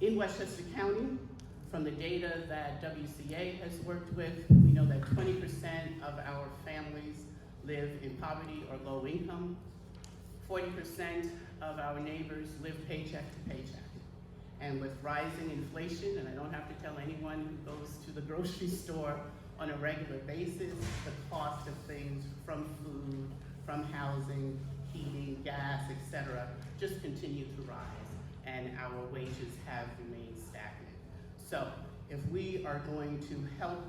In Westchester County, from the data that WCA has worked with, we know that 20% of our families live in poverty or low income. 40% of our neighbors live paycheck to paycheck. And with rising inflation, and I don't have to tell anyone who goes to the grocery store on a regular basis, the cost of things from food, from housing, heating, gas, etc., just continue to rise, and our wages have remained stagnant. So if we are going to help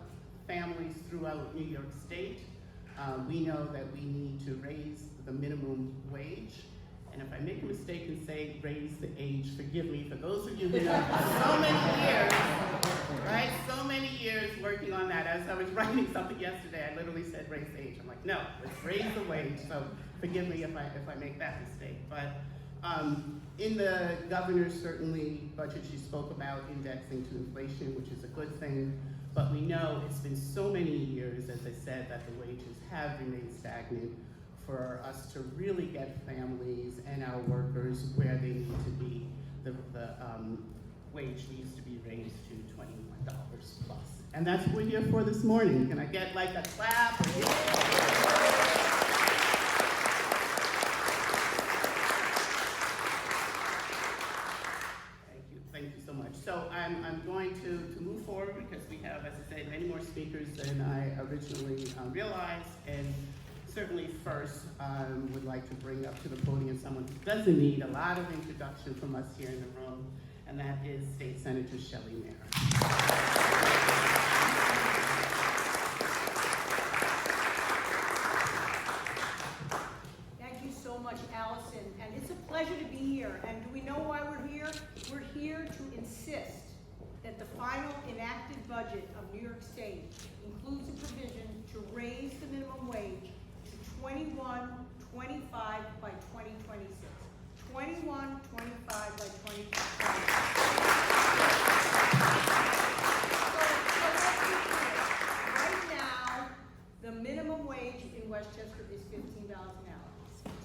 families throughout New York State, we know that we need to raise the minimum wage. And if I make a mistake and say raise the age, forgive me. For those of you who know, so many years, right? So many years working on that. As I was writing something yesterday, I literally said raise the age. I'm like, no, let's raise the wage. So forgive me if I make that mistake. But in the governor's certainly budget, she spoke about indexing to inflation, which is a good thing. But we know it's been so many years, as I said, that the wages have remained stagnant for us to really get families and our workers where they need to be. The wage needs to be raised to $21 plus. And that's what we're here for this morning. Can I get like a clap? Thank you so much. So I'm going to move forward because we have, as I said, many more speakers than I originally realized. And certainly first, would like to bring up to the podium someone who doesn't need a lot of introduction from us here in the room, and that is State Senator Shelley Mayer. Thank you so much, Allison, and it's a pleasure to be here. And do we know why we're here? We're here to insist that the final enacted budget of New York State includes a provision to raise the minimum wage to $21.25 by 2026. $21.25 by 2026. Right now, the minimum wage in Westchester is $15 an hour.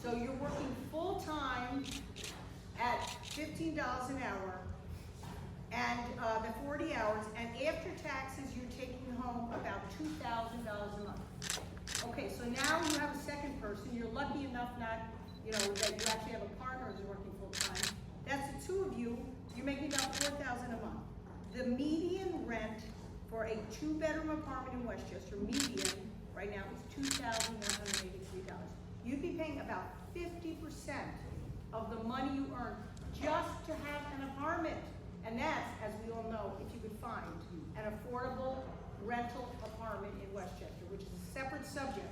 So you're working full-time at $15 an hour and the 40 hours, and after taxes, you're taking home about $2,000 a month. Okay, so now you have a second person. You're lucky enough that you actually have a partner who's working full-time. That's the two of you. You're making about $4,000 a month. The median rent for a two-bedroom apartment in Westchester, median, right now is $2,183. You'd be paying about 50% of the money you earn just to have an apartment. And that's, as we all know, if you could find an affordable rental apartment in Westchester, which is a separate subject.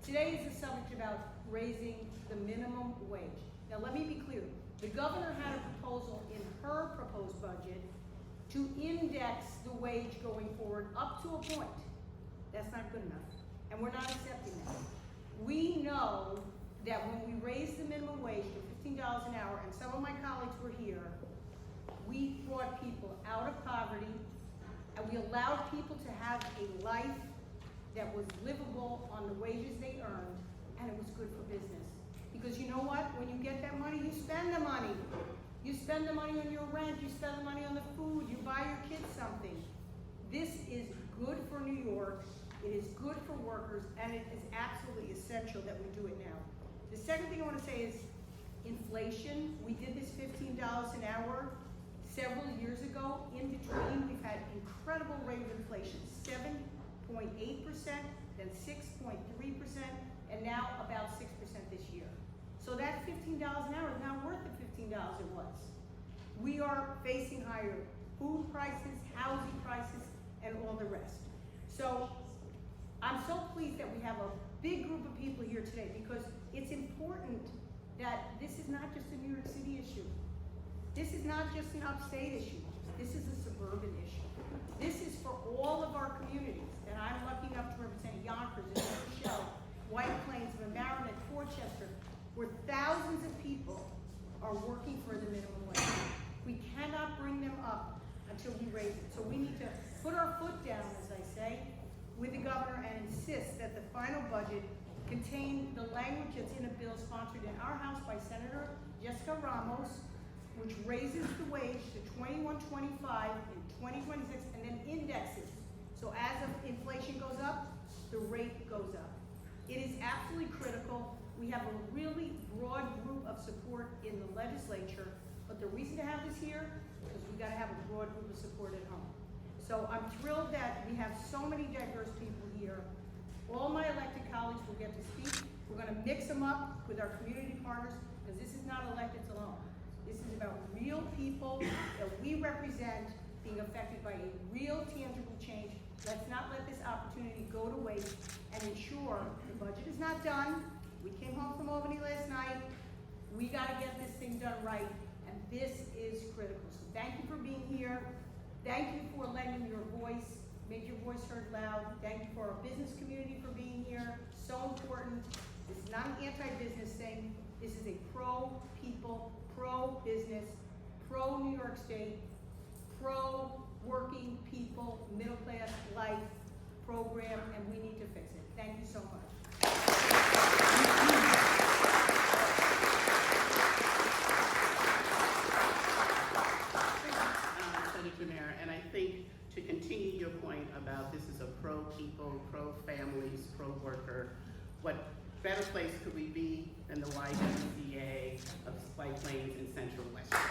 Today is a subject about raising the minimum wage. Now let me be clear. The governor had a proposal in her proposed budget to index the wage going forward up to a point. That's not good enough. And we're not accepting that. We know that when we raised the minimum wage to $15 an hour, and some of my colleagues were here, we brought people out of poverty, and we allowed people to have a life that was livable on the wages they earned, and it was good for business. Because you know what? When you get that money, you spend the money. You spend the money on your rent, you spend the money on the food, you buy your kids something. This is good for New York, it is good for workers, and it is absolutely essential that we do it now. The second thing I want to say is inflation. We did this $15 an hour several years ago. In between, we've had incredible rate of inflation, 7.8%, then 6.3%, and now about 6% this year. So that $15 an hour is now worth the $15 it was. We are facing higher food prices, housing prices, and all the rest. So I'm so pleased that we have a big group of people here today, because it's important that this is not just a New York City issue. This is not just an upstate issue. This is a suburban issue. This is for all of our communities, and I'm lucky enough to represent Yonkers and New Rochelle, White Plains, Mamaroneck, Portchester, where thousands of people are working for the minimum wage. We cannot bring them up until we raise it. So we need to put our foot down, as I say, with the governor and insist that the final budget contain the language that's in a bill sponsored in our House by Senator Jessica Ramos, which raises the wage to $21.25 in 2026 and then indexes. So as inflation goes up, the rate goes up. It is absolutely critical. We have a really broad group of support in the legislature, but the reason to have this here is we gotta have a broad group of support at home. So I'm thrilled that we have so many diverse people here. All my elected colleagues will get to speak. We're gonna mix them up with our community partners, because this is not electeds alone. This is about real people that we represent being affected by a real tangible change. Let's not let this opportunity go to waste and ensure the budget is not done. We came home from Albany last night. We gotta get this thing done right, and this is critical. So thank you for being here. Thank you for lending your voice, make your voice heard loud. Thank you for our business community for being here. So important. This is not an anti-business thing. This is a pro-people, pro-business, pro-New York State, pro-working people, middle-class life program, and we need to fix it. Thank you so much. Senator Mayor, and I think to continue your point about this is a pro-people, pro-families, pro-worker, what better place could we be than the YWCA of White Plains and Central Westchester?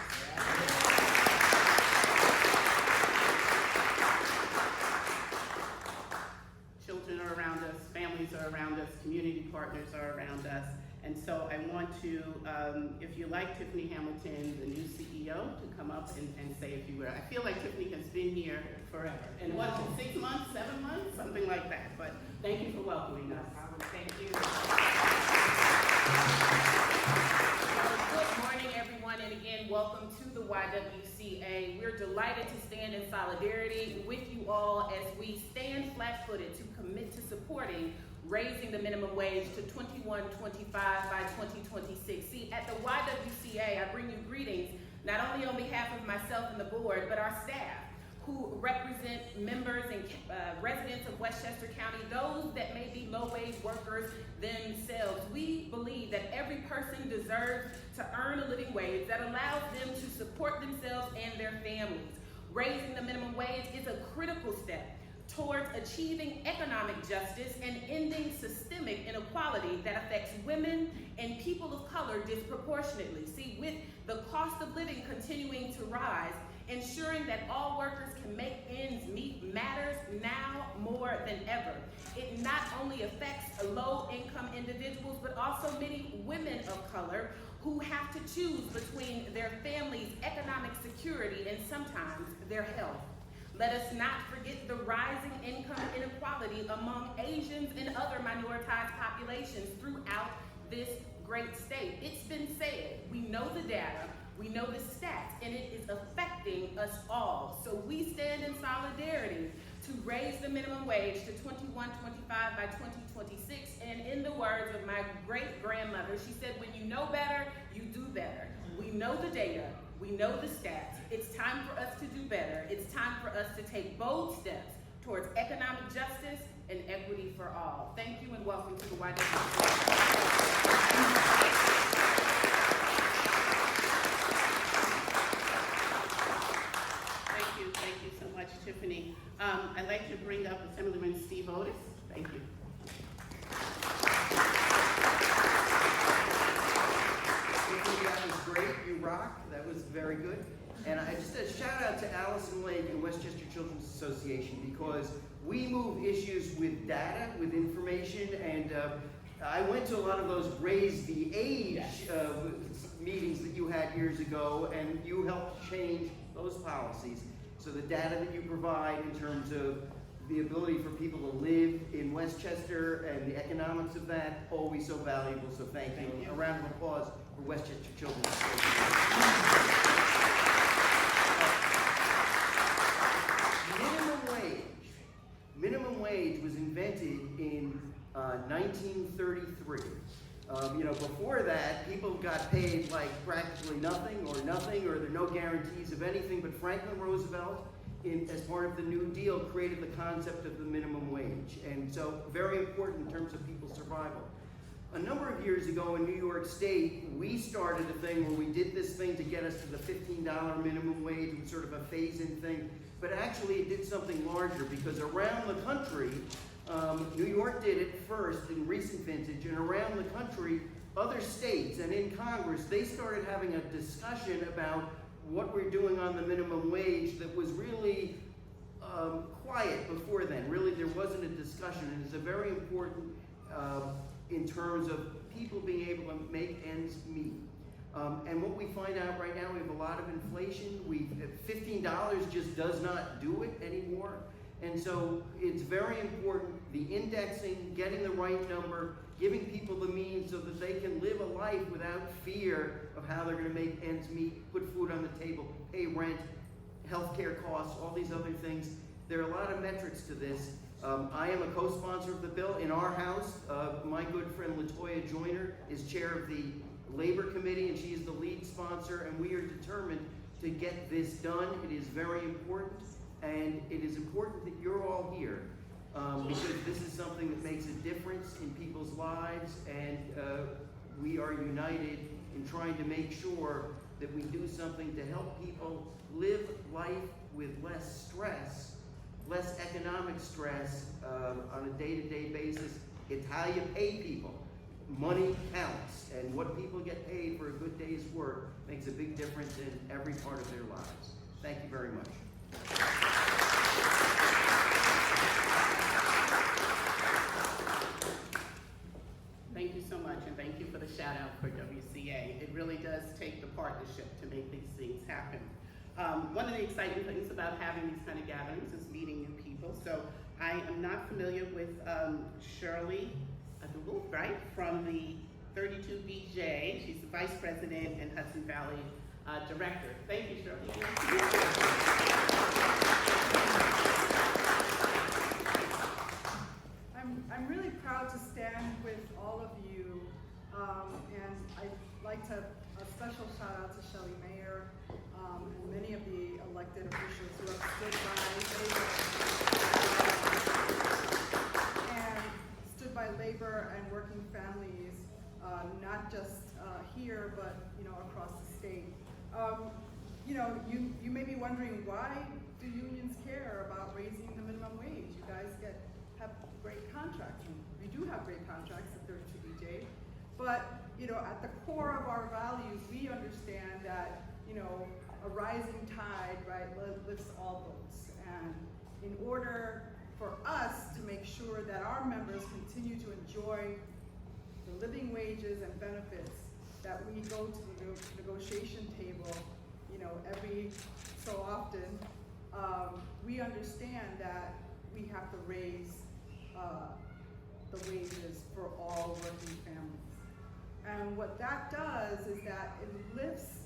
Children are around us, families are around us, community partners are around us. And so I want to, if you like Tiffany Hamilton, the new CEO, to come up and say a few words. I feel like Tiffany has been here forever. And what, 6 months, 7 months, something like that. But thank you for welcoming us. Thank you. Good morning, everyone, and again, welcome to the YWCA. We're delighted to stand in solidarity with you all as we stand flat-footed to commit to supporting raising the minimum wage to $21.25 by 2026. See, at the YWCA, I bring you greetings not only on behalf of myself and the board, but our staff who represent members and residents of Westchester County, those that may be low-wage workers themselves. We believe that every person deserves to earn a living wage that allows them to support themselves and their families. Raising the minimum wage is a critical step towards achieving economic justice and ending systemic inequality that affects women and people of color disproportionately. See, with the cost of living continuing to rise, ensuring that all workers can make ends meet matters now more than ever. It not only affects low-income individuals, but also many women of color who have to choose between their family's economic security and sometimes their health. Let us not forget the rising income inequality among Asians and other minoritized populations throughout this great state. It's been said, we know the data, we know the stats, and it is affecting us all. So we stand in solidarity to raise the minimum wage to $21.25 by 2026. And in the words of my great-grandmother, she said, when you know better, you do better. We know the data, we know the stats. It's time for us to do better. It's time for us to take bold steps towards economic justice and equity for all. Thank you and welcome to the YWCA. Thank you so much, Tiffany. I'd like to bring up Assemblyman Steve Otis. Thank you. That was great. You rock. That was very good. And I just a shout out to Allison Lake and Westchester Children's Association, because we move issues with data, with information, and I went to a lot of those raise the age meetings that you had years ago, and you helped change those policies. So the data that you provide in terms of the ability for people to live in Westchester and the economics of that, always so valuable. So thank you. A round of applause for Westchester Children's Association. Minimum wage was invented in 1933. Before that, people got paid like practically nothing, or there are no guarantees of anything. But Franklin Roosevelt, as part of the New Deal, created the concept of the minimum wage. And so very important in terms of people's survival. A number of years ago in New York State, we started a thing where we did this thing to get us to the $15 minimum wage, and sort of a phase-in thing. But actually, it did something larger, because around the country, New York did it first in recent vintage, and around the country, other states and in Congress, they started having a discussion about what we're doing on the minimum wage that was really quiet before then. Really, there wasn't a discussion, and it's a very important in terms of people being able to make ends meet. And what we find out right now, we have a lot of inflation. $15 just does not do it anymore. And so it's very important, the indexing, getting the right number, giving people the means so that they can live a life without fear of how they're going to make ends meet, put food on the table, pay rent, healthcare costs, all these other things. There are a lot of metrics to this. I am a co-sponsor of the bill. In our house, my good friend LaToya Joyner is chair of the Labor Committee, and she is the lead sponsor, and we are determined to get this done. It is very important, and it is important that you're all here, because this is something that makes a difference in people's lives, and we are united in trying to make sure that we do something to help people live life with less stress, less economic stress on a day-to-day basis. It's how you pay people. Money counts, and what people get paid for a good day's work makes a big difference in every part of their lives. Thank you very much. Thank you so much, and thank you for the shout out for WCA. It really does take the partnership to make these things happen. One of the exciting things about having these kind of gatherings is meeting new people. So I am not familiar with Shelley, right, from the 32BJ. She's the Vice President and Hudson Valley Director. Thank you, Shelley. I'm really proud to stand with all of you, and I'd like to a special shout out to Shelley Mayer and many of the elected officials who have stood by labor and working families, not just here, but across the state. You may be wondering, why do unions care about raising the minimum wage? You guys have great contracts. We do have great contracts at 32BJ, but at the core of our values, we understand that a rising tide, right, lifts all boats. And in order for us to make sure that our members continue to enjoy the living wages and benefits that we go to the negotiation table, every so often, we understand that we have to raise the wages for all working families. And what that does is that it lifts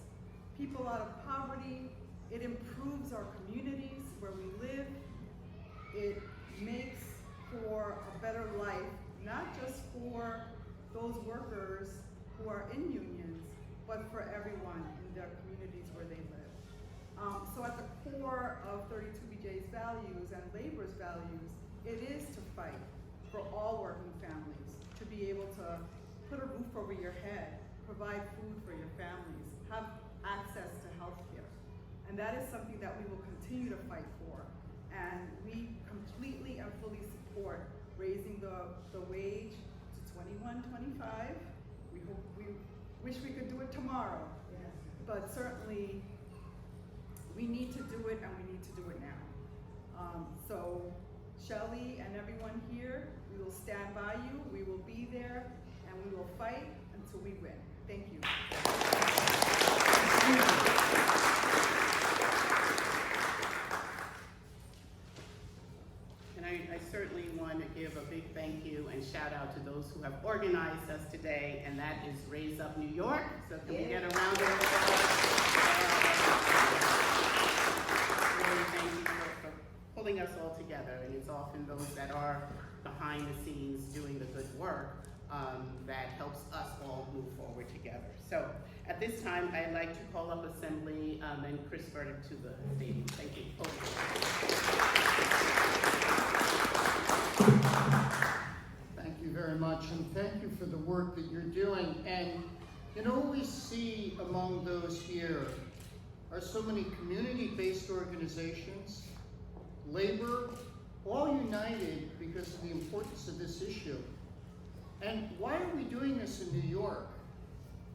people out of poverty, it improves our communities where we live, it makes for a better life, not just for those workers who are in unions, but for everyone in their communities where they live. So at the core of 32BJ's values and labor's values, it is to fight for all working families, to be able to put a roof over your head, provide food for your families, have access to health care. And that is something that we will continue to fight for. And we completely and fully support raising the wage to $21.25. We wish we could do it tomorrow, but certainly we need to do it, and we need to do it now. So Shelley and everyone here, we will stand by you, we will be there, and we will fight until we win. Thank you. And I certainly want to give a big thank you and shout out to those who have organized us today, and that is Raise Up New York. So can we get a round of applause? Really thank you for pulling us all together, and it's often those that are behind the scenes doing the good work that helps us all move forward together. So at this time, I'd like to call up Assembly and Chris Burdick to the stage. Thank you. Thank you very much, and thank you for for the work that you're doing. And you know what we see among those here are so many community-based organizations, labor, all united because of the importance of this issue. And why are we doing this in New York?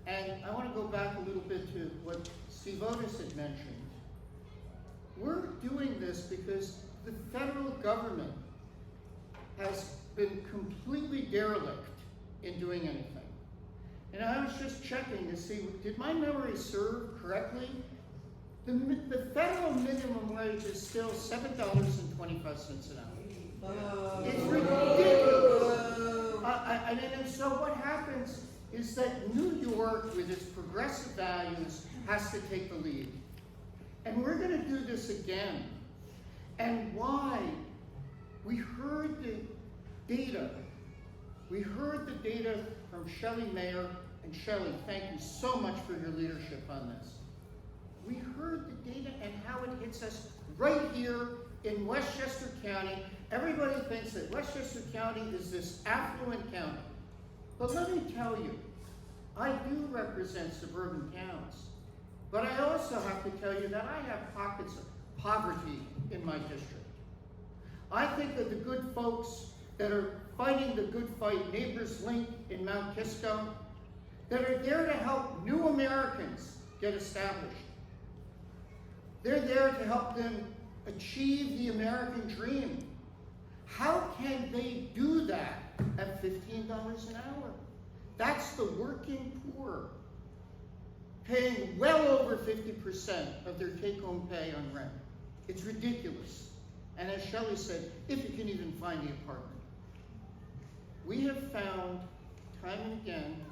And I want to go back a little bit to what Steve Otis had mentioned. We're doing this because the federal government has been completely derelict in doing anything. And I was just checking to see, did my memory serve correctly? The federal minimum wage is still $7.25 an hour. It's ridiculous. And so what happens is that New York, with its progressive values, has to take the lead. And we're going to do this again. And why? We heard the data. We heard the data from Shelley Mayer. And Shelley, thank you so much for your leadership on this. We heard the data and how it hits us right here in Westchester County. Everybody thinks that Westchester County is this affluent county. But let me tell you, I do represent suburban towns. But I also have to tell you that I have pockets of poverty in my district. I think of the good folks that are fighting the good fight, Neighbors Link in Mount Kisco, that are there to help new Americans get established. They're there to help them achieve the American dream. How can they do that at $15 an hour? That's the working poor, paying well over 50% of their take-home pay on rent. It's ridiculous. And as Shelley said, if you can even find the apartment. We have found time and again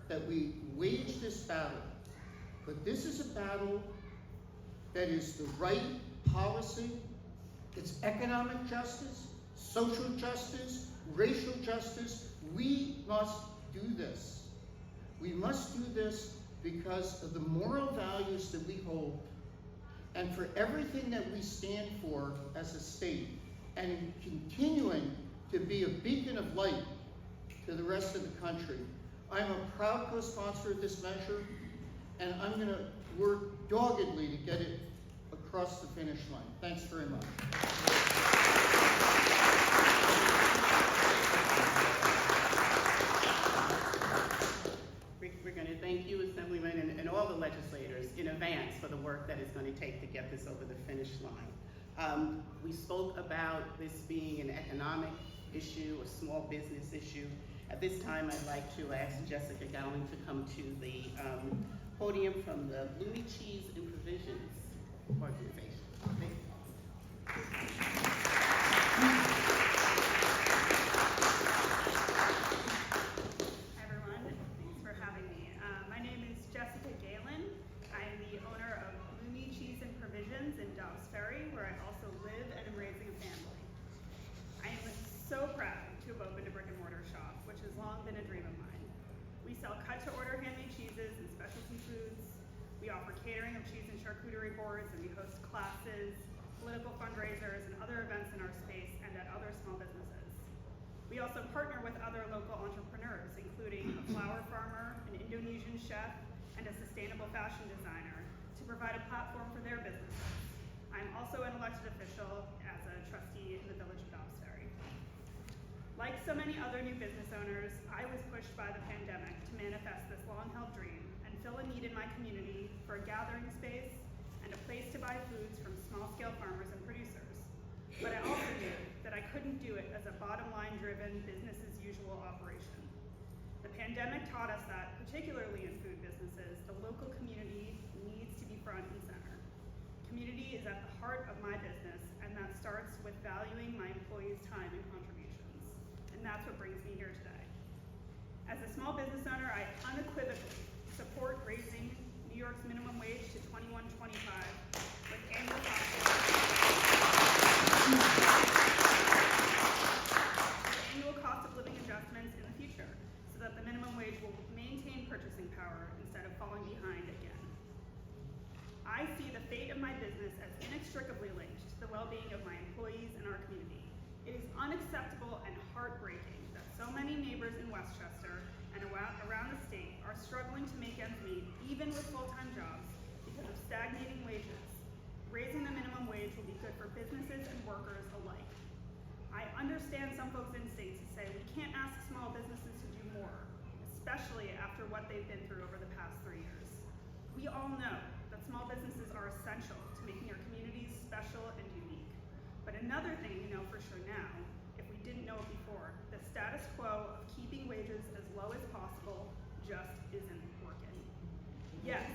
that we wage this battle, but this is a battle that is the right policy. It's economic justice, social justice, racial justice. We must do this. We must do this because of the moral values that we hold and for everything that we stand for as a state, and in continuing to be a beacon of light to the rest of the country. I'm a proud co-sponsor of this measure, and I'm going to work doggedly to get it across the finish line. Thanks very much. We're going to thank you, Assemblyman, and all the legislators in advance for the work that it's going to take to get this over the finish line. We spoke about this being an economic issue, a small business issue. At this time, I'd like to ask Jessica Gowling to come to the podium from the Looney Cheese and Provisions organization. So proud to have opened a brick and mortar shop, which has long been a dream of mine. We sell cut-to-order handmade cheeses and specialty foods. We offer catering of cheese and charcuterie boards, and we host classes, political fundraisers, and other events in our space and at other small businesses. We also partner with other local entrepreneurs, including a flower farmer, an Indonesian chef, and a sustainable fashion designer, to provide a platform for their businesses. I'm also an elected official as a trustee in the Village of Dobbs Ferry. Like so many other new business owners, I was pushed by the pandemic to manifest this long-held dream and fill a need in my community for a gathering space and a place to buy foods from small-scale farmers and producers. But I also knew that I couldn't do it as a bottom-line driven, business-as-usual operation. The pandemic taught us that, particularly in food businesses, the local community needs to be front and center. Community is at the heart of my business, and that starts with valuing my employees' time and contributions. And that's what brings me here today. As a small business owner, I unequivocally support raising New York's minimum wage to $21.25 with annual cost of living adjustments in the future, so that the minimum wage will maintain purchasing power instead of falling behind again. I see the fate of my business as inextricably linked to the well-being of my employees and our community. It is unacceptable and heartbreaking that so many neighbors in Westchester and around the state are struggling to make ends meet, even with full-time jobs, because of stagnating wages. Raising the minimum wage will be good for businesses and workers alike. I understand some folks' instincts to say we can't ask small businesses to do more, especially after what they've been through over the past 3 years. We all know that small businesses are essential to making our communities special and unique. But another thing we know for sure now, if we didn't know it before, the status quo of keeping wages as low as possible just isn't working. Yes,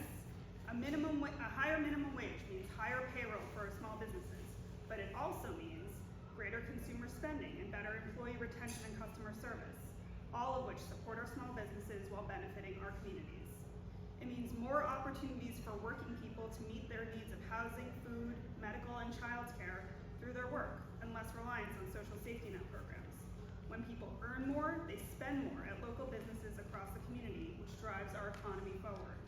a higher minimum wage means higher payroll for our small businesses, but it also means greater consumer spending and better employee retention and customer service, all of which support our small businesses while benefiting our communities. It means more opportunities for working people to meet their needs of housing, food, medical, and childcare through their work, and less reliance on social safety net programs. When people earn more, they spend more at local businesses across the community, which drives our economy forward.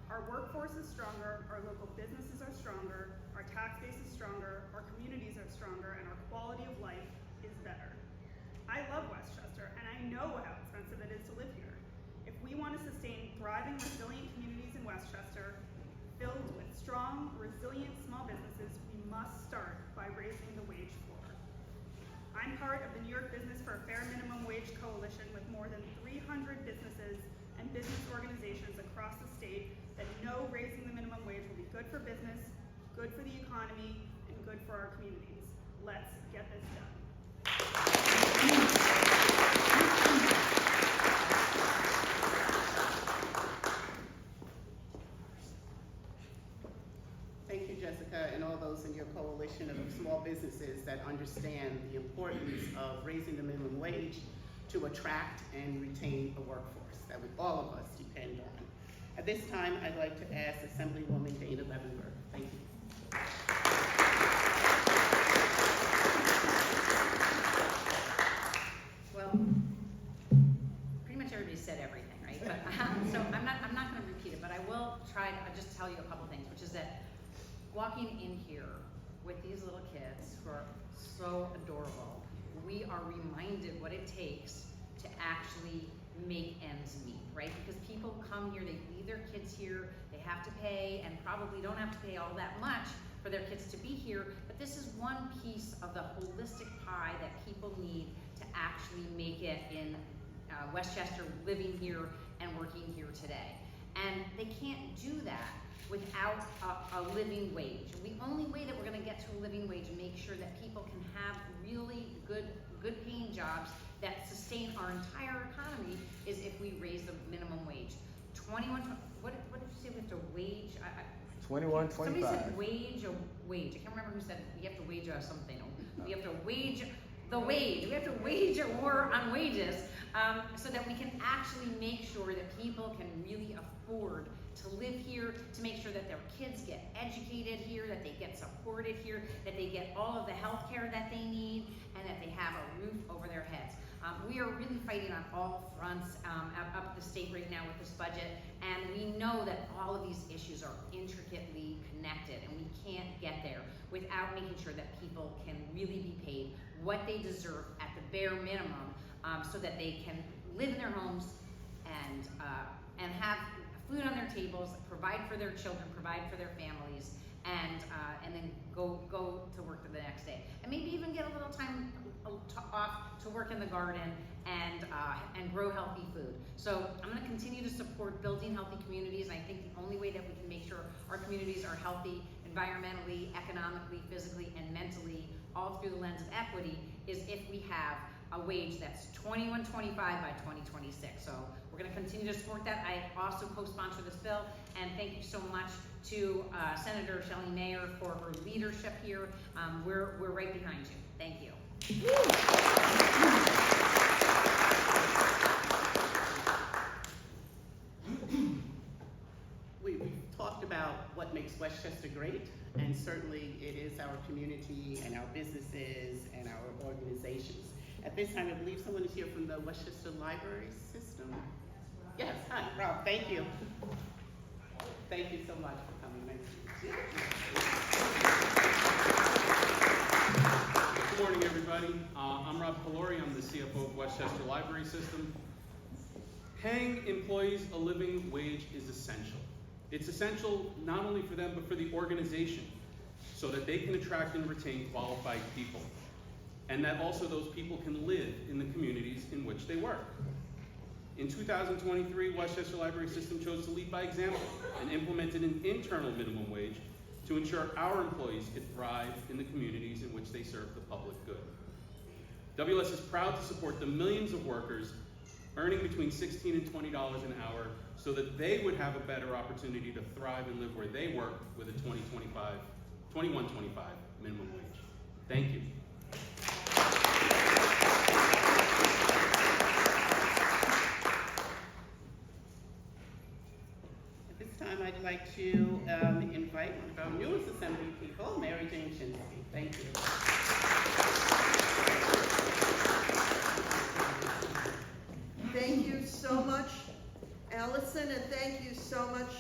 Our workforce is stronger, our local businesses are stronger, our tax base is stronger, our communities are stronger, and our quality of life is better. I love Westchester, and I know how expensive it is to live here. If we want to sustain thriving, resilient communities in Westchester, filled with strong, resilient small businesses, we must start by raising the wage floor. I'm part of the New York Business for a Fair Minimum Wage Coalition with more than 300 businesses and business organizations across the state that know raising the minimum wage will be good for business, good for the economy, and good for our communities. Let's get this done. Thank you, Jessica, and all those in your coalition of small businesses that understand the importance of raising the minimum wage to attract and retain a workforce that all of us depend on. At this time, I'd like to ask Assemblywoman Dana Levenberg. Thank you. Well, pretty much everybody said everything, right? But so I'm not going to repeat it, but I will try to just tell you a couple things, which is that walking in here with these little kids who are so adorable, we are reminded what it takes to actually make ends meet, right? Because people come here, they leave their kids here, they have to pay, and probably don't have to pay all that much for their kids to be here, but this is one piece of the holistic pie that people need to actually make it in Westchester, living here and working here today. And they can't do that without a living wage. The only way that we're gonna get to a living wage and make sure that people can have really good paying jobs that sustain our entire economy is if we raise the minimum wage. What did you say we have to wage? 21.25. Somebody said wage. I can't remember who said we have to wage something. We have to wage the wage. We have to wage a war on wages so that we can actually make sure that people can really afford to live here, to make sure that their kids get educated here, that they get supported here, that they get all of the health care that they need, and that they have a roof over their heads. We are really fighting on all fronts up the state right now with this budget, and we know that all of these issues are intricately connected, and we can't get there without making sure that people can really be paid what they deserve at the bare minimum, so that they can live in their homes and have food on their tables, provide for their children, provide for their families, and then go to work the next day, and maybe even get a little time off to work in the garden and grow healthy food. So I'm going to continue to support building healthy communities, and I think the only way that we can make sure our communities are healthy environmentally, economically, physically, and mentally, all through the lens of equity, is if we have a wage that's $21.25 by 2026. So we're going to continue to support that. I also co-sponsor this bill, and thank you so much to Senator Shelley Mayer for her leadership here. We're right behind you. Thank you. We've talked about what makes Westchester great, and certainly it is our community and our businesses and our organizations. At this time, I believe someone is here from the Westchester Library System. Yes, hi, Rob, thank you. Thank you so much for coming. Nice to meet you. Good morning, everybody. everybody. I'm Rob Calori. I'm the CFO of Westchester Library System. Paying employees a living wage is essential. It's essential not only for them, but for the organization, so that they can attract and retain qualified people, and that also those people can live in the communities in which they work. In 2023, Westchester Library System chose to lead by example and implemented an internal minimum wage to ensure our employees could thrive in the communities in which they serve the public good. WS is proud to support the millions of workers earning between $16 and $20 an hour so that they would have a better opportunity to thrive and live where they work with a $21.25 minimum wage. Thank you. At this time, I'd like to invite one of our newest assembly people, MaryJane Shimsky. Thank you. Thank you so much, Allison, and thank you so much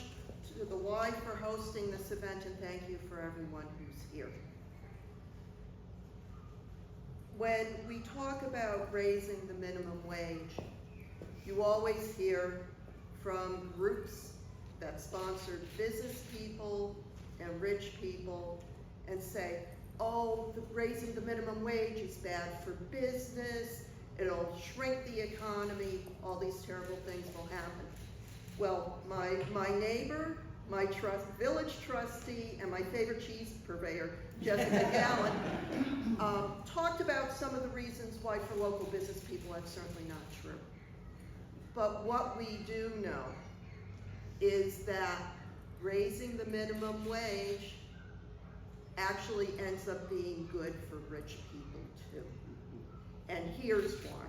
to the Y for hosting this event, and thank you for everyone who's here. When we talk about raising the minimum wage, you always hear from groups that sponsor business people and rich people and say, oh, raising the minimum wage is bad for business, it'll shrink the economy, all these terrible things will happen. Well, my neighbor, my village trustee, and my favorite cheese purveyor, Jessica Gallen, talked about some of the reasons why for local business people that's certainly not true. But what we do know is that raising the minimum wage actually ends up being good for rich people too. And here's why.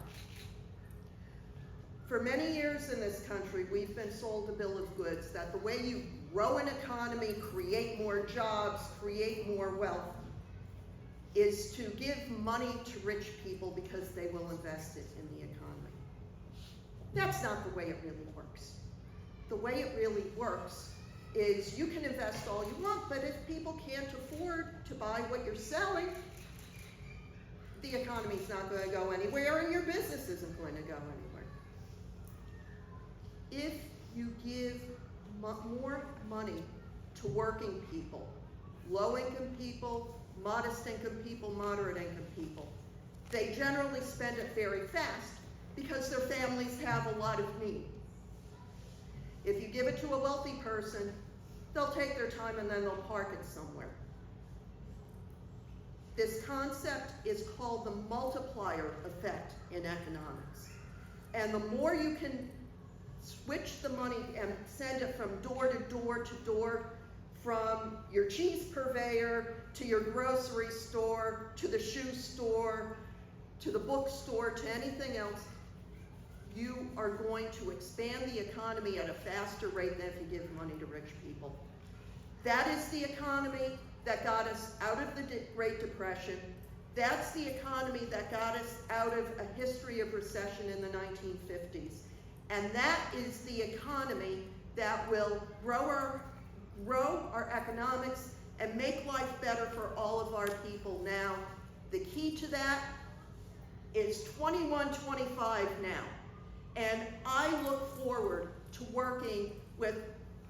For many years in this country, we've been sold a bill of goods that the way you grow an economy, create more jobs, create more wealth, is to give money to rich people because they will invest it in the economy. That's not the way it really works. The way it really works is you can invest all you want, but if people can't afford to buy what you're selling, the economy's not going to go anywhere and your business isn't going to go anywhere. If you give more money to working people, low-income people, modest-income people, moderate-income people, they generally spend it very fast because their families have a lot of need. If you give it to a wealthy person, they'll take their time and then they'll park it somewhere. This concept is called the multiplier effect in economics. And the more you can switch the money and send it from door to door to door, from your cheese purveyor to your grocery store, to the shoe store, to the bookstore, to anything else, you are going to expand the economy at a faster rate than if you give money to rich people. That is the economy that got us out of the Great Depression. That's the economy that got us out of a history of recession in the 1950s. And that is the economy that will grow our economics and make life better for all of our people now. The key to that is 2125 now. And I look forward to working with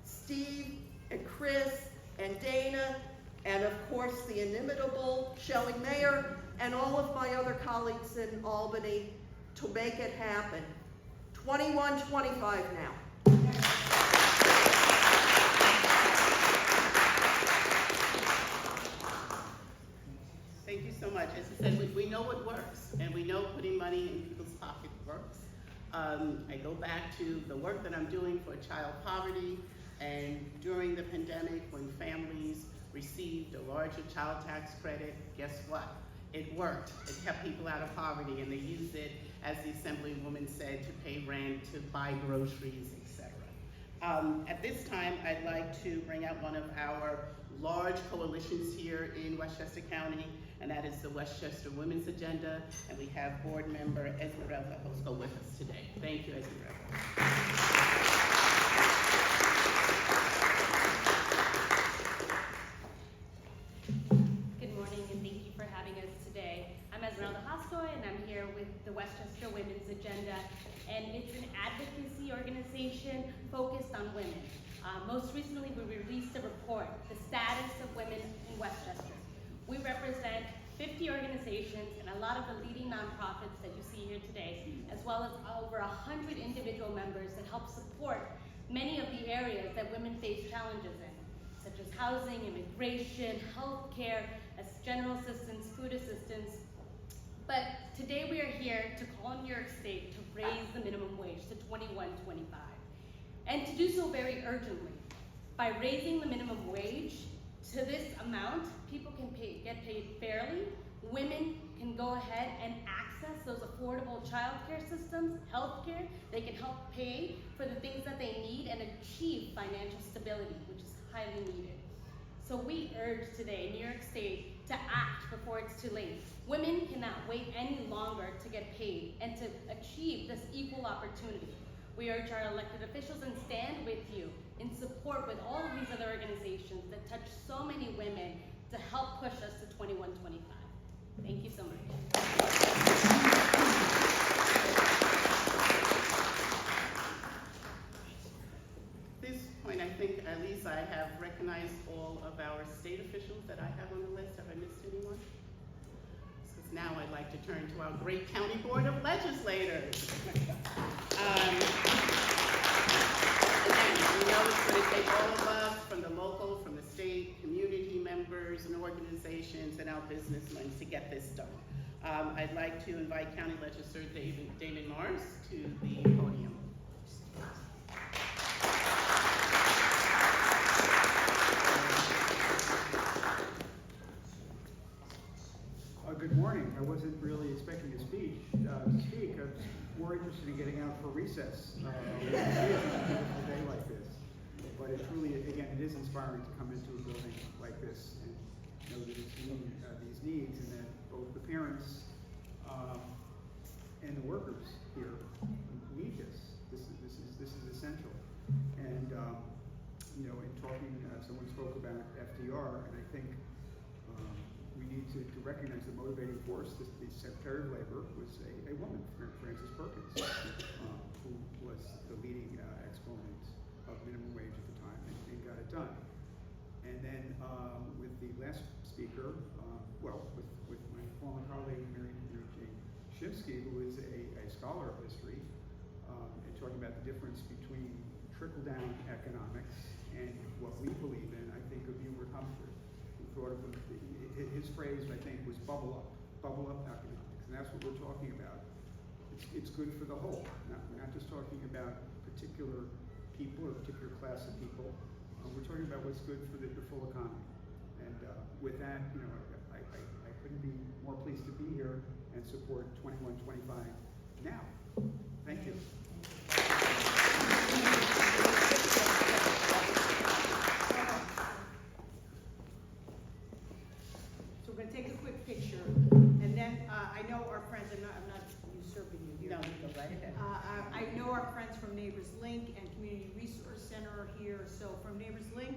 Steve and Chris and Dana and of course the inimitable Shelley Mayer and all of my other colleagues in Albany to make it happen. 2125 now. Thank you so much. As I said, we know what works, and we know putting money in people's pockets works. I go back to the work that I'm doing for child poverty, and during the pandemic, when families received a larger child tax credit, guess what? It worked. It kept people out of poverty, and they used it, as the Assemblywoman said, to pay rent, to buy groceries, etc. At this time, I'd like to bring out one of our large coalitions here in Westchester County, and that is the Westchester Women's Agenda, and we have board member Esmeralda Hosco with us today. Thank you, Esmeralda. Good morning, and thank you for having us today. I'm I'm Esmeralda Hoscoy, and I'm here with the Westchester Women's Agenda, and it's an advocacy organization focused on women. Most recently, we released a report, The Status of Women in Westchester. We represent 50 organizations and a lot of the leading nonprofits that you see here today, as well as over 100 individual members that help support many of the areas that women face challenges in, such as housing, immigration, healthcare, as general assistance, food assistance. But today we are here to call on New York State to raise the minimum wage to $21.25, and to do so very urgently. By raising the minimum wage to this amount, people can get paid fairly. Women can go ahead and access those affordable childcare systems, healthcare. They can help pay for the things that they need and achieve financial stability, which is highly needed. So we urge today New York State to act before it's too late. Women cannot wait any longer to get paid and to achieve this equal opportunity. We urge our elected officials and stand with you in support with all of these other organizations that touch so many women to help push us to $21.25. Thank you so much. At this point, I think at least I have recognized all of our state officials that I have on the list. Have I missed anyone? So now I'd like to turn to our great County Board of Legislators. Again, we know it's going to take all of us, from the local, from the state, community members and organizations and our businessmen to get this done. I'd like to invite County Legislator David Morris to the podium. Good morning. I wasn't really expecting to speak. I was more interested in getting out for recess on a day like this. But it's really, again, it is inspiring to come into a building like this and know that it's meeting these needs, and that both the parents and the workers here need this. This is essential. And you know, in talking, someone spoke about FDR, and I think we need to recognize the motivating force. The Secretary of Labor was a woman, Frances Perkins, who was the leading exponent of minimum wage at the time and got it done. And then with the last speaker, with my former colleague, MaryJane Shimsky, who is a scholar of history, and talking about the difference between trickle-down economics and what we believe in, I think of Hubert Humphrey, who thought of his phrase, I think, was bubble up economics, and that's what we're talking about. It's good for the whole. We're not just talking about particular people or a particular class of people. We're talking about what's good for the full economy. And with that, you know, I couldn't be more pleased to be here and support 2125 now. Thank you. So we're gonna take a quick picture, and then I know our friends. I'm not usurping you here. No, go right ahead. I know our friends from Neighbors Link and Community Resource Center are here. So from Neighbors Link,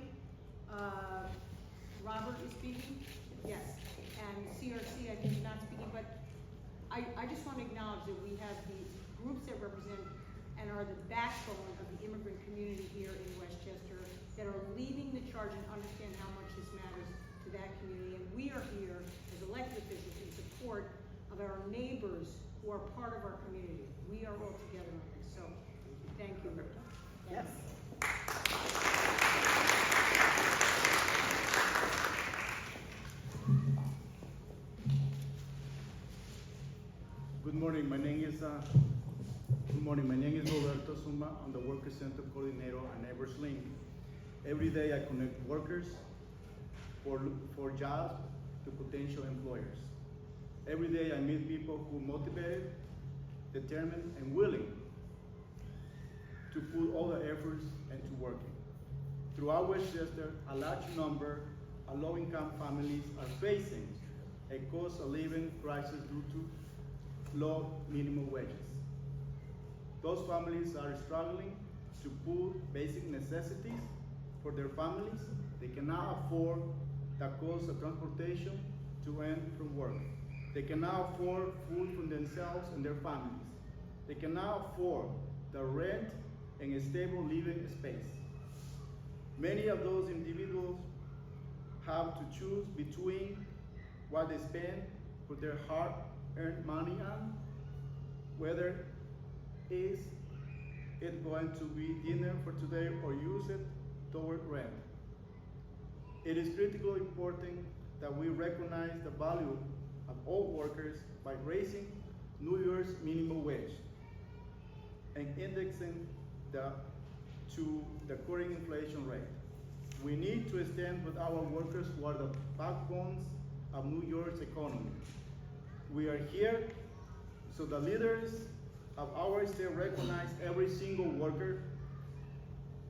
Robert is speaking. Yes, and CRC I think is not speaking, but I just want to acknowledge that we have these groups that represent and are the backbone of the immigrant community here in Westchester that are leading the charge and understand how much this matters to that community. And we are here as elected officials in support of our neighbors who are part of our community. We are all together on this, so thank you. Yes. Good morning. My name is Roberto Suma. I'm the Worker Center Coordinator at Neighbors Link. Every day I connect workers for jobs to potential employers. Every day I meet people who are motivated, determined, and willing to put all the efforts into working. Throughout Westchester, a large number of low-income families are facing a cost of living crisis due to low minimum wages. Those families are struggling to put basic necessities for their families. They cannot afford the cost of transportation to and from work. They cannot afford food for themselves and their families. They cannot afford the rent and a stable living space. Many of those individuals have to choose between what they spend for their hard-earned money on, whether is it going to be dinner for today or use it toward rent. It is critically important that we recognize the value of all workers by raising New York's minimum wage and indexing to the current inflation rate. We need to stand with our workers who are the backbones of New York's economy. We are here so the leaders of our state recognize every single worker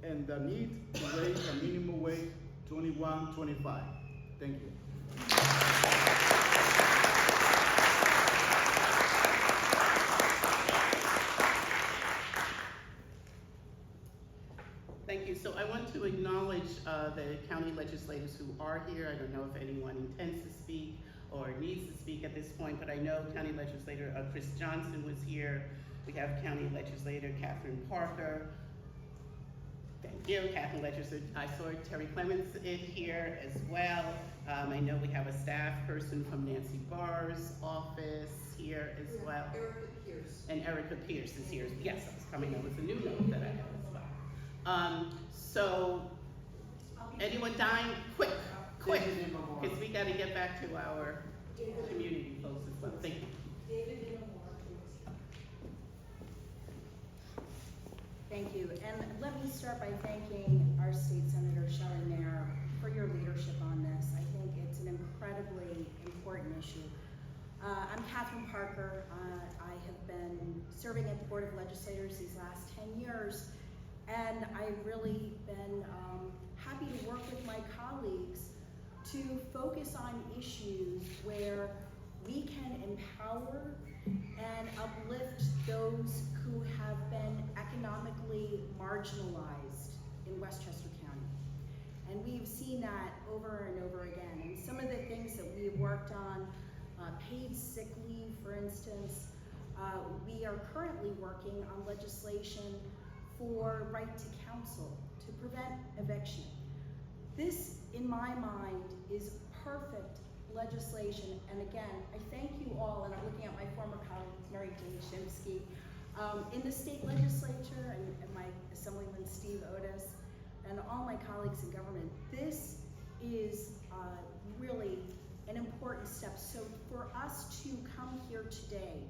and the need to raise the minimum wage $21.25. Thank you. Thank you. So I want to acknowledge the county legislators who are here. I don't know if anyone intends to speak or needs to speak at this point, but I know County Legislator Chris Johnson was here. We have County Legislator Catherine Parker. Thank you, County Legislator. I saw Terry Clements in here as well. I know we have a staff person from Nancy Barr's office here as well. Erica Pierce. And Erica Pierce is here. Yes, I was coming up with a new note that I have as well. So, anyone dying? Quick, because we got to get back to our community folks as well. Thank you. Thank you, and let me start by thanking our state senator, Shelley, for your leadership on this. I think it's an incredibly important issue. I'm Catherine Parker. I have been serving at the Board of Legislators these last 10 years, and I've really been happy to work with my colleagues to focus on issues where we can empower and uplift those who have been economically marginalized in Westchester County. And we've seen that over and over again. And some of the things that we've worked on, paid sick leave, for instance, we are currently working on legislation for right to counsel to prevent eviction. This, in my mind, is perfect legislation, and again, I thank you all, and I'm looking at my former colleague, MaryJane Shimsky, in the state legislature, and my Assemblyman Steve Otis, and all my colleagues in government. This is really an important step. So for us to come here today,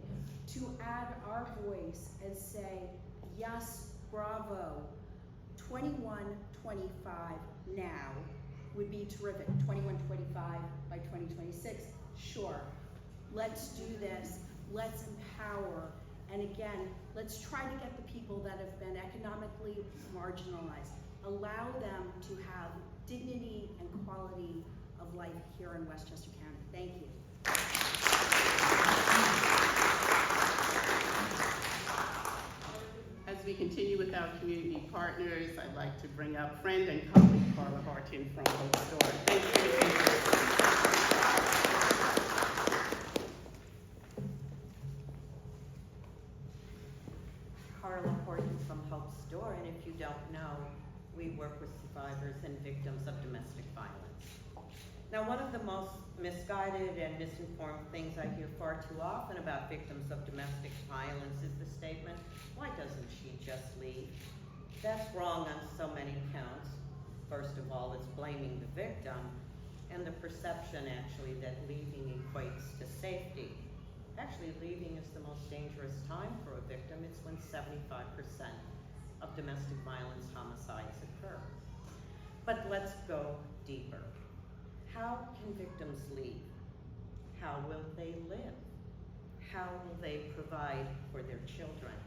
to add our voice and say, yes, bravo, 21.25 now, would be terrific. 21.25 by 2026, sure. Let's do this, let's empower, and again, let's try to get the people that have been economically marginalized, allow them to have dignity and quality of life here in Westchester County. Thank you. As we continue with our community partners, I'd like to bring up friend and colleague Carla Hartin from Hope Store. Thank you. Carla Horton from Hope Store, and if you don't know, we work with survivors and victims of domestic violence. Now, one of the most misguided and misinformed things I hear far too often about victims of domestic violence is the statement, why doesn't she just leave? That's wrong on so many counts. First of all, it's blaming the victim, and the perception actually that leaving equates to safety. Actually, leaving is the most dangerous time for a victim. It's when 75% of domestic violence homicides occur. But let's go deeper. How can victims leave? How will they live? How will they provide for their children?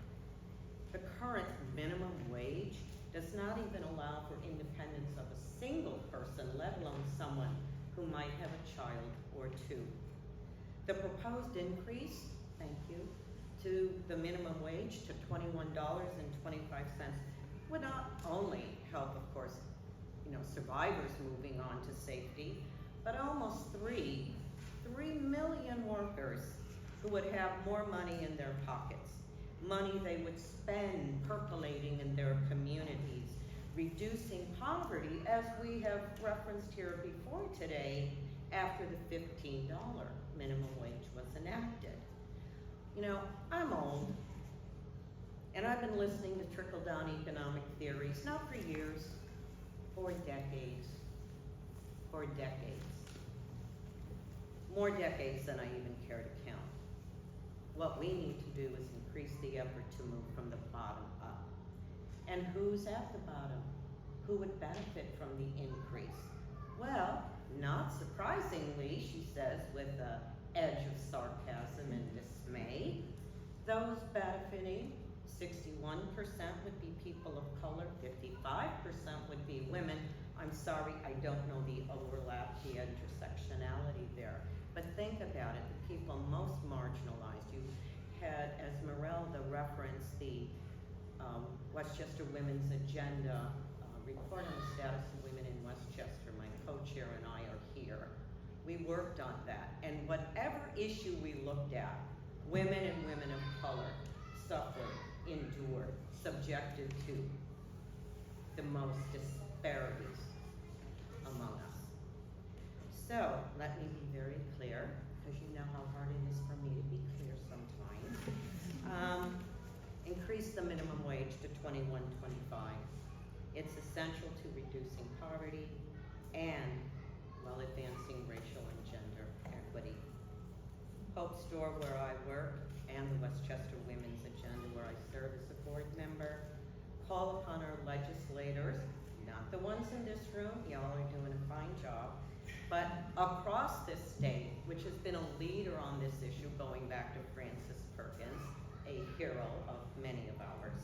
The current minimum wage does not even allow for independence of a single person, let alone someone who might have a child or two. The proposed increase, thank you, to the minimum wage to $21.25 would not only help, of course, survivors moving on to safety, but almost 3 million workers who would have more money in their pockets, money they would spend percolating in their communities, reducing poverty, as we have referenced here before today, after the $15 minimum wage was enacted. You know, I'm old, and I've been listening to trickle-down economic theories, not for years, for decades. More decades than I even care to count. What we need to do is increase the effort to move from the bottom up. And who's at the bottom? Who would benefit from the increase? Well, not surprisingly, she says with an edge of sarcasm and dismay, those benefiting, 61% would be people of color, 55% would be women. I'm sorry, I don't know the overlap, the intersectionality there. But think about it, the people most marginalized. You had, as Esmeralda referenced, the Westchester Women's Agenda report on the status of women in Westchester. My co-chair and I are here. We worked on that, and whatever issue we looked at, women and women of color suffered, endured, subjected to the most disparities among us. So, let me be very clear, because you know how hard it is for me to be clear sometimes. Increase the minimum wage to $21.25. It's essential to reducing poverty and while advancing racial and gender equity. Hope Store, where I work, and the Westchester Women's Agenda, where I serve as a board member, call upon our legislators, not the ones in this room, y'all are doing a fine job, but across this state, which has been a leader on this issue going back to Frances Perkins, a hero of many of ours.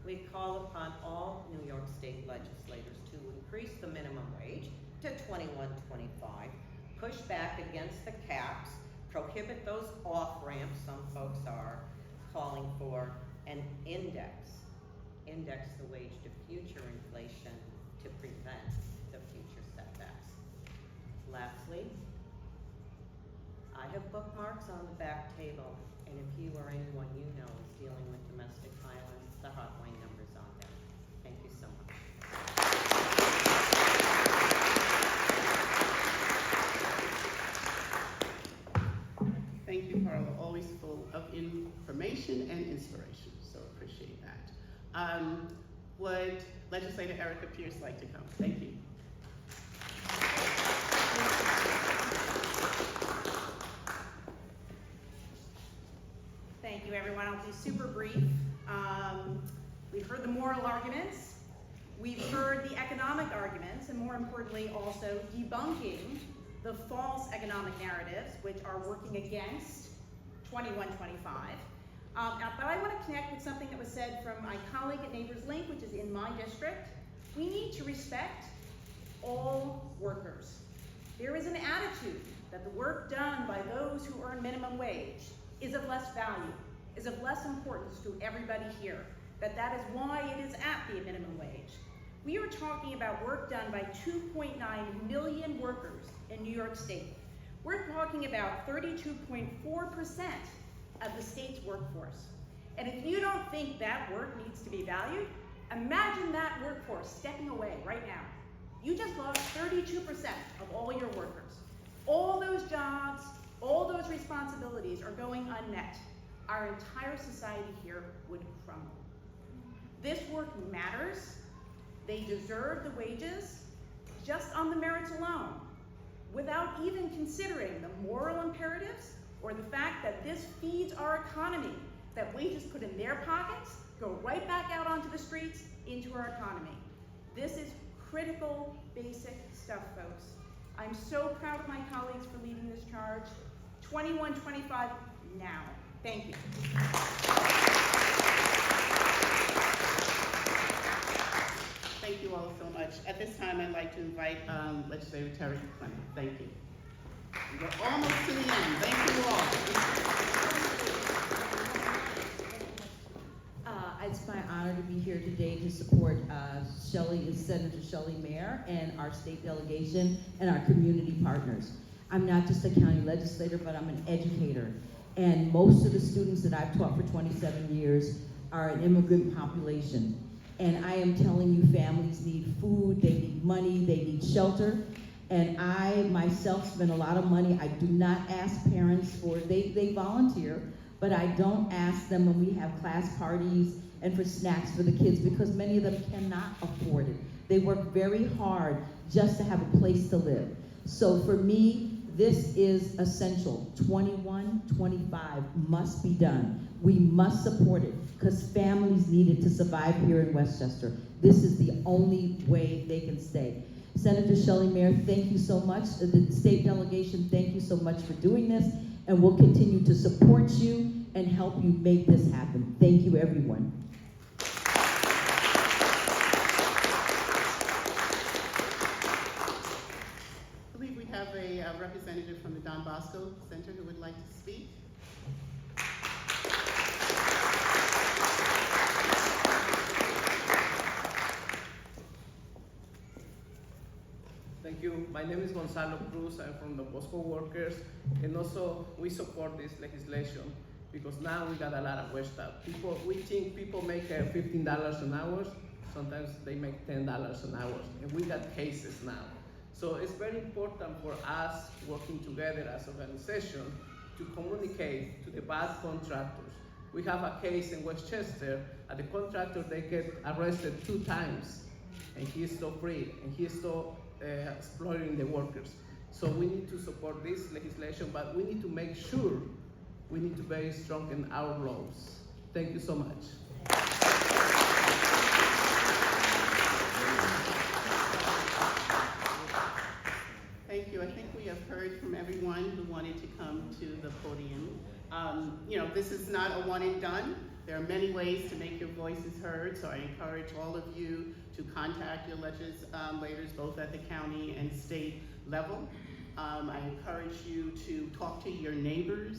We call upon all New York State legislators to increase the minimum wage to $21.25, push back against the caps, prohibit those off-ramps some folks are calling for, and index the wage to future inflation to prevent the future setbacks. Lastly, I have bookmarks on the back table, and if you or anyone you know is dealing with domestic violence, the hotline number's on there. Thank you so much. Thank you, Carla. Always full of information and inspiration, so appreciate that. Would Legislator Erica Pierce like to come? Thank you. Thank you, everyone. I'll be super brief. We've heard the moral arguments. We've heard the economic arguments, and more importantly, also debunking the false economic narratives which are working against 2125. But I want to connect with something that was said from my colleague at Neighbors Link, which is in my district. We need to respect all workers. There is an attitude that the work done by those who earn minimum wage is of less value, is of less importance to everybody here, that is why it is at the minimum wage. We are talking about work done by 2.9 million workers in New York State. We're talking about 32.4% of the state's workforce. And if you don't think that work needs to be valued, imagine that workforce stepping away right now. You just lost 32% of all your workers. All those jobs, all those responsibilities are going unmet. Our entire society here would crumble. This work matters. They deserve the wages just on the merits alone, without even considering the moral imperatives or the fact that this feeds our economy, that wages put in their pockets go right back out onto the streets into our economy. This is critical, basic stuff, folks. I'm so proud of my colleagues for leading this charge. 2125 now. Thank you. Thank you all so much. At this time, I'd like to invite Legislator Terry Clement. Thank you. We're almost to the end. Thank you all. It's my honor to be here today to support Shelley, Senator Shelley Mayer, and our state delegation and our community partners. I'm not just a county legislator, but I'm an educator. And most of the students that I've taught for 27 years are an immigrant population. And I am telling you, families need food, they need money, they need shelter. And I myself spend a lot of money. I do not ask parents for, they volunteer, but I don't ask them when we have class parties and for snacks for the kids because many of them cannot afford it. They work very hard just to have a place to live. So for me, this is essential. 21, 25 must be done. We must support it because families need it to survive here in Westchester. This is the only way they can stay. Senator Shelley Mayer, thank you so much. The state delegation, thank you so much for doing this, and we'll continue to support you and help you make this happen. Thank you, everyone. I believe we have a representative from the Don Bosco Center who would like to speak. Thank you. My name is Gonzalo Cruz. I'm from the Bosco Workers, and also we support this legislation because now we got a lot of waste out. We think people make $15 an hour. Sometimes they make $10 an hour, and we got cases now. So it's very important for us working together as an organization to communicate to the bad contractors. We have a case in Westchester, and the contractor, they get arrested 2 times, and he is still free, and he is still exploiting the workers. So we need to support this legislation, but we need to make sure we need to be very strong in our laws. Thank you so much. Thank you. I think we have heard from everyone who wanted to come to the podium. This is not a one and done. There are many ways to make your voices heard, so I encourage all of you to contact your legislators, both at the county and state level. I encourage you to talk to your neighbors,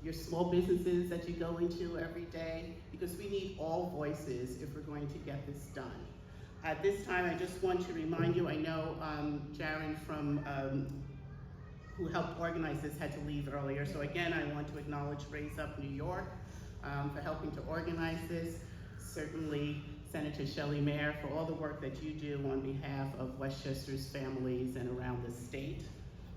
your small businesses that you go into every day, because we need all voices if we're going to get this done. At this time, I just want to remind you, I know Jaron who helped organize this had to leave earlier, so again, I want to acknowledge Raise Up New York for helping to organize this. Certainly, Senator Shelley Mayer for all the work that you do on behalf of Westchester's families and around the state.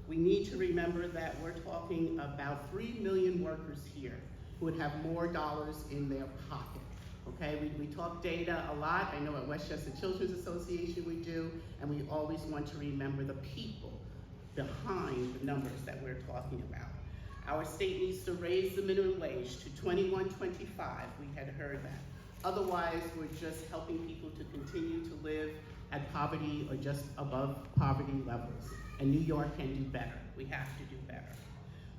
We need to remember that we're talking about 3 million workers here who would have more dollars in their pocket. Okay, we talk data a lot. I know at Westchester Children's Association we do, and we always want to remember the people behind the numbers that we're talking about. Our state needs to raise the minimum wage to $21.25. We had heard that. Otherwise, we're just helping people to continue to live at poverty or just above poverty levels. And New York can do better. We have to do better.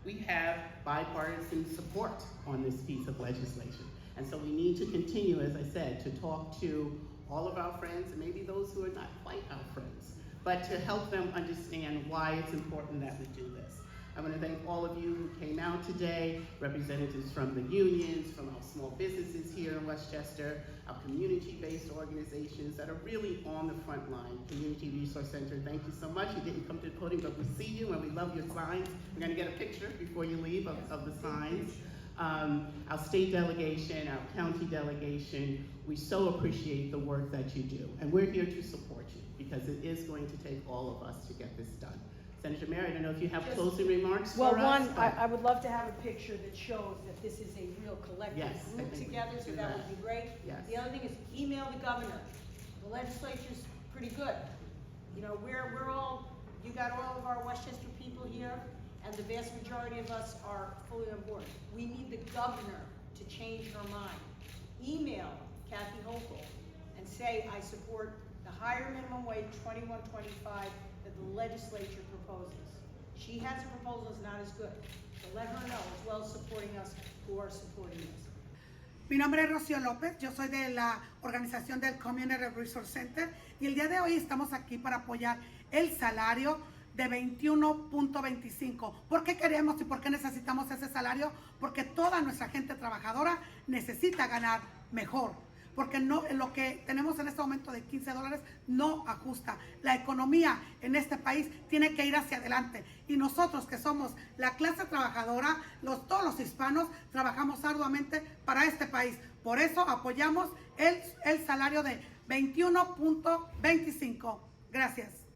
We have bipartisan support on this piece of legislation. And so we need to continue, as I said, to talk to all of our friends, and maybe those who are not quite our friends, but to help them understand why it's important that we do this. I want to thank all of you who came out today, representatives from the unions, from our small businesses here in Westchester, our community-based organizations that are really on the front line. Community Resource Center, thank you so much. You didn't come to the podium, but we see you and we love your signs. We're going to get a picture before you leave of the signs. Our state delegation, our county delegation, we so appreciate the work that you do. And we're here to support you because it is going to take all of us to get this done. Senator Mary, I don't know if you have closing remarks for us. I would love to have a picture that shows that this is a real collective group together, so that would be great. Yes. The other thing is email the governor. The legislature's pretty good. You know, you got all of our Westchester people here, and the vast majority of us are fully on board. We need the governor to change her mind. Email Kathy Hochul and say, I support the higher minimum wage, $21.25, that the legislature proposes. She has a proposal that's not as good. So let her know, as well as supporting us who are supporting this. Mi nombre es Rocío López, yo soy de la organización del Community Resource Center y el día de hoy estamos aquí para apoyar el salario de 21.25. ¿Por qué queremos y por qué necesitamos ese salario? Porque toda nuestra gente trabajadora necesita ganar mejor. porque no, lo que tenemos en este momento de $15 no ajusta. La economía en este país tiene que ir hacia adelante, y nosotros que somos la clase trabajadora, todos los hispanos, trabajamos arduamente para este país. Por eso apoyamos el salario de 21.25. Gracias.